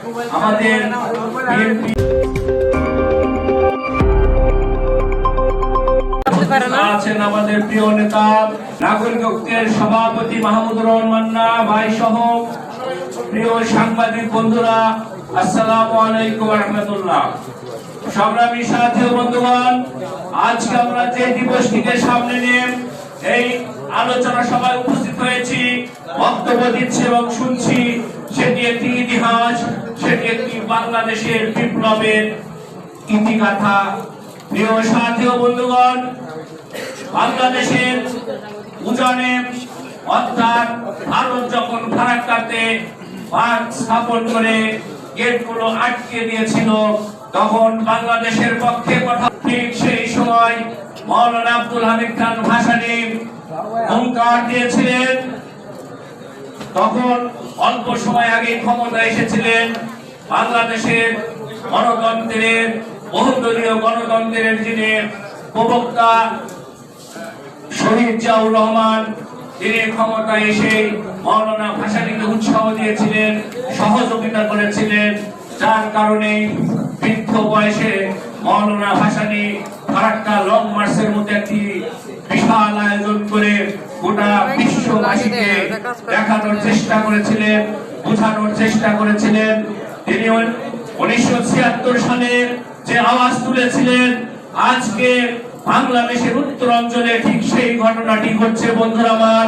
আমাদের বিএনপি আছেন আমাদের প্রিয় নেতা নাগরিক ঐক্যের সভাপতি মাহমুদুর রহমান ভাই সহ প্রিয় সাংবাদিক বন্ধুরা, আসসালামু আলাইকুম ওয়া রাহমাতুল্লাহ। সংগ্রামী সাথী ও বন্ধুগণ, আজকে আমরা যে দিবসটিকে সামনে নিয়ে এই আলোচনা সভায় উপস্থিত হয়েছি, বক্তব্য দিচ্ছি এবং শুনছি, সেটি একটি ইতিহাস, সেটি একটি বাংলাদেশের বিপ্লবের ইতিগাথা। প্রিয় সাথী ও বন্ধুগণ, বাংলাদেশের উজানে অর্থাৎ ভারত যখন ফারাক্কাতে বাঁধ স্থাপন করে গেটগুলো আটকে দিয়েছিল, তখন বাংলাদেশের পক্ষে কথা ঠিক সেই সময় মাওলানা আব্দুল হামিদ খান ভাসানী হুঙ্কার দিয়েছিলেন। তখন অল্প সময় আগে ক্ষমতা এসেছিলেন বাংলাদেশের গণতন্ত্রের, বহুদলীয় গণতন্ত্রের যিনি প্রবক্তা শহীদ জিয়াউর রহমান, তিনি ক্ষমতা এসে মাওলানা ভাসানীকে উৎসাহ দিয়েছিলেন, সহযোগিতা করেছিলেন, যার কারণে বৃদ্ধ বয়সে মাওলানা ভাসানী ফারাক্কা লং মার্চের মধ্যে একটি বিশাল আয়োজন করে গোটা বিশ্ববাসীকে দেখানোর চেষ্টা করেছিলেন, বোঝানোর চেষ্টা করেছিলেন। তিনি 1976 সালে যে আওয়াজ তুলেছিলেন, আজকে বাংলাদেশের উত্তরাঞ্চলে ঠিক সেই ঘটনাটি ঘটছে। বন্ধুরা আমার,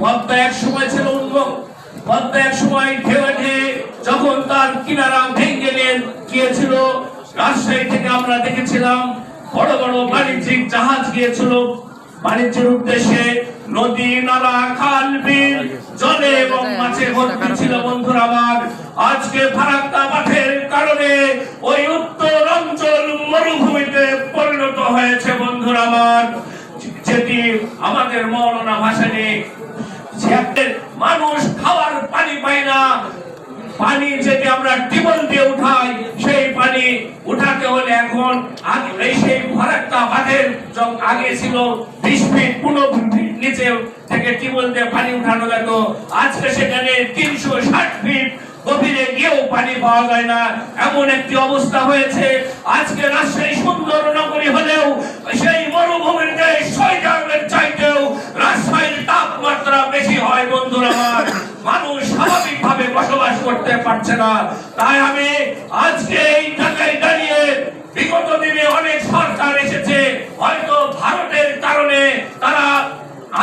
পদ্মা এক সময় ছিল উন্মুক্ত, পদ্মা এক সময় ঢেউে ঢেউে যখন তার কিনারা ভেঙে গিয়েছিল, রাজশাহী থেকে আমরা দেখেছিলাম বড় বড় বাণিজ্যিক জাহাজ গিয়েছিল বাণিজ্যের উদ্দেশ্যে। নদী নালা খাল বিল জলে এবং মাছে ভর্তি ছিল। বন্ধুরা আমার, আজকে ফারাক্কা বাঁধের কারণে ওই উত্তর অঞ্চল মরুভূমিতে পরিণত হয়েছে। বন্ধুরা আমার, যেটি আমাদের মাওলানা ভাসানী, মানুষ খাওয়ার পানি পায় না, পানি যেটি আমরা টিউবওয়েল দিয়ে উঠাই, সেই পানি উঠাতে হলে এখন আগে সেই ফারাক্কা বাঁধের আগে ছিল 20 ফিট 15 ফিট নিচে থেকে টিউবওয়েল দিয়ে পানি উঠানো যেত, আজকে সেখানে 360 ফিট গভীরে গিয়েও পানি পাওয়া যায় না, এমন একটি অবস্থা হয়েছে। আজকে রাজশাহী সুন্দর নগরী হলেও সেই মরুভূমির দেশ সয়দানের চাইতেও রাজশাহীর তাপমাত্রা বেশি হয়। বন্ধুরা আমার, মানুষ স্বাভাবিকভাবে বসবাস করতে পারছে না। তাই আমি আজকে এই জায়গায় দাঁড়িয়ে, বিগত দিনে অনেক সরকার এসেছে, হয়তো ভারতের কারণে তারা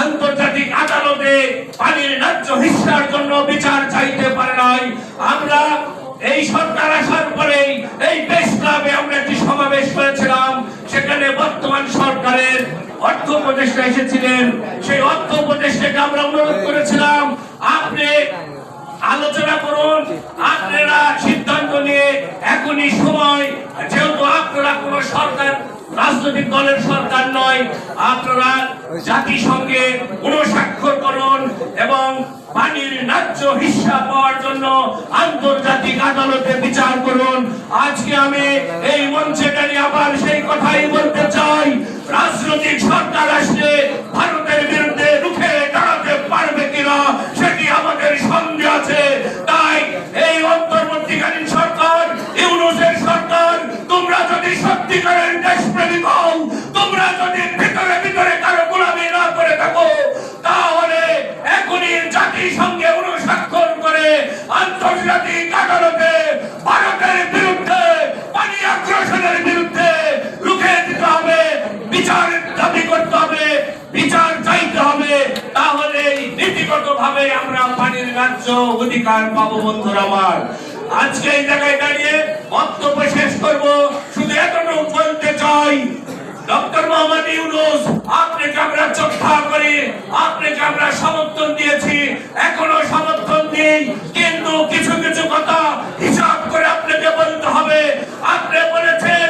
আন্তর্জাতিক আদালতে পানির ন্যায্য হিস্সার জন্য বিচার চাইতে পারে নাই। আমরা এই সরকার আসার পরেই এই প্রেস ক্লাবে আমরা একটি সমাবেশ করেছিলাম, সেখানে বর্তমান সরকারের অর্থ উপদেষ্টা এসেছিলেন। সেই অর্থ উপদেষ্টাকে আমরা অনুরোধ করেছিলাম, আপনি আলোচনা করুন, আপনারা সিদ্ধান্ত নিয়ে এখনই সময়, যেহেতু আপনারা কোন সরকার রাজনৈতিক দলের সরকার নয়, আপনারা জাতিসংঘে অনুস্বাক্ষর করুন এবং পানির ন্যায্য হিস্সা পাওয়ার জন্য আন্তর্জাতিক আদালতে বিচার করুন। আজকে আমি এই মঞ্চে দাঁড়িয়ে আবার সেই কথাই বলতে চাই, রাজনৈতিক সরকার আসলে ভারতের বিরুদ্ধে রুখে দাঁড়াতে পারবে কিনা সেটি আমাদের সন্দেহ আছে। তাই এই অন্তর্বর্তীকালীন সরকার, ইউনূসের সরকার, তোমরা যদি সত্যিকারের দেশপ্রেমিক হও, তোমরা যদি ভিতরে ভিতরে কারো গোলামি না করে থাকো, তাহলে এখনই জাতিসংঘে অনুস্বাক্ষর করে আন্তর্জাতিক আদালতে ভারতের বিরুদ্ধে, পানি আগ্রাসনের বিরুদ্ধে রুখে দিতে হবে, বিচার দাবি করতে হবে, বিচার চাইতে হবে। তাহলে নীতিগতভাবে আমরা পানির ন্যায্য অধিকার পাবো। বন্ধুরা আমার, আজকে এই জায়গায় দাঁড়িয়ে বক্তব্য শেষ করব, শুধু এতটুকু বলতে চাই, ডক্টর মোহাম্মদ ইউনূস, আপনাকে আমরা শ্রদ্ধা করি, আপনাকে আমরা সমর্থন দিয়েছি, এখনো সমর্থন দিই, কিন্তু কিছু কিছু কথা হিসাব করে আপনাকে বলতে হবে। আপনি বলেছেন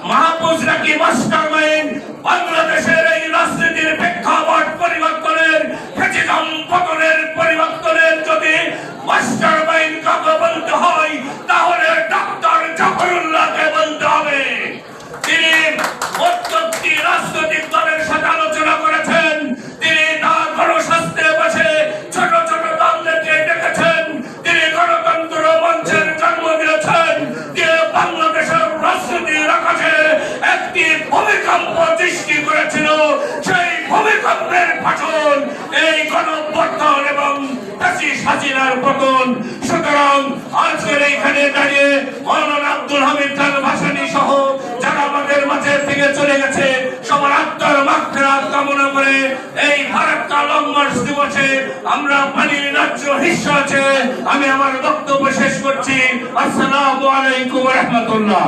মাহফুজরা কি মাস্টারমাইন্ড, বাংলাদেশের এই রাজনীতির প্রেক্ষাপট পরিবর্তনের, ফ্যাসিজম পতনের পরিবর্তনের যদি মাস্টারমাইন্ড কাকে বলতে হয়, তাহলে ডক্টর জাফরুল্লাহকে বলতে হবে। তিনি প্রত্যেকটি রাজনৈতিক দলের সাথে আলোচনা করেছেন, তিনি তার গণস্বাস্থ্যে বসে ছোট ছোট দলদেরকে ডেকেছেন, তিনি গণ বিপ্লবের ফাটল, এই গণঅভ্যুত্থান এবং ফ্যাসিস্ট হাসিনার পতন। সুতরাং আজকের এইখানে দাঁড়িয়ে মাওলানা আব্দুল হামিদ খান ভাসানী সহ যারা আমাদের মাঝে থেকে চলে গেছে সবার আত্মার মাগফিরাত কামনা করে এই ফারাক্কা লং মার্চ দিবসে আমরা পানির ন্যায্য হিস্সা আছে আমি আমার বক্তব্য শেষ করছি। আসসালামু আলাইকুম ওয়া রাহমাতুল্লাহ।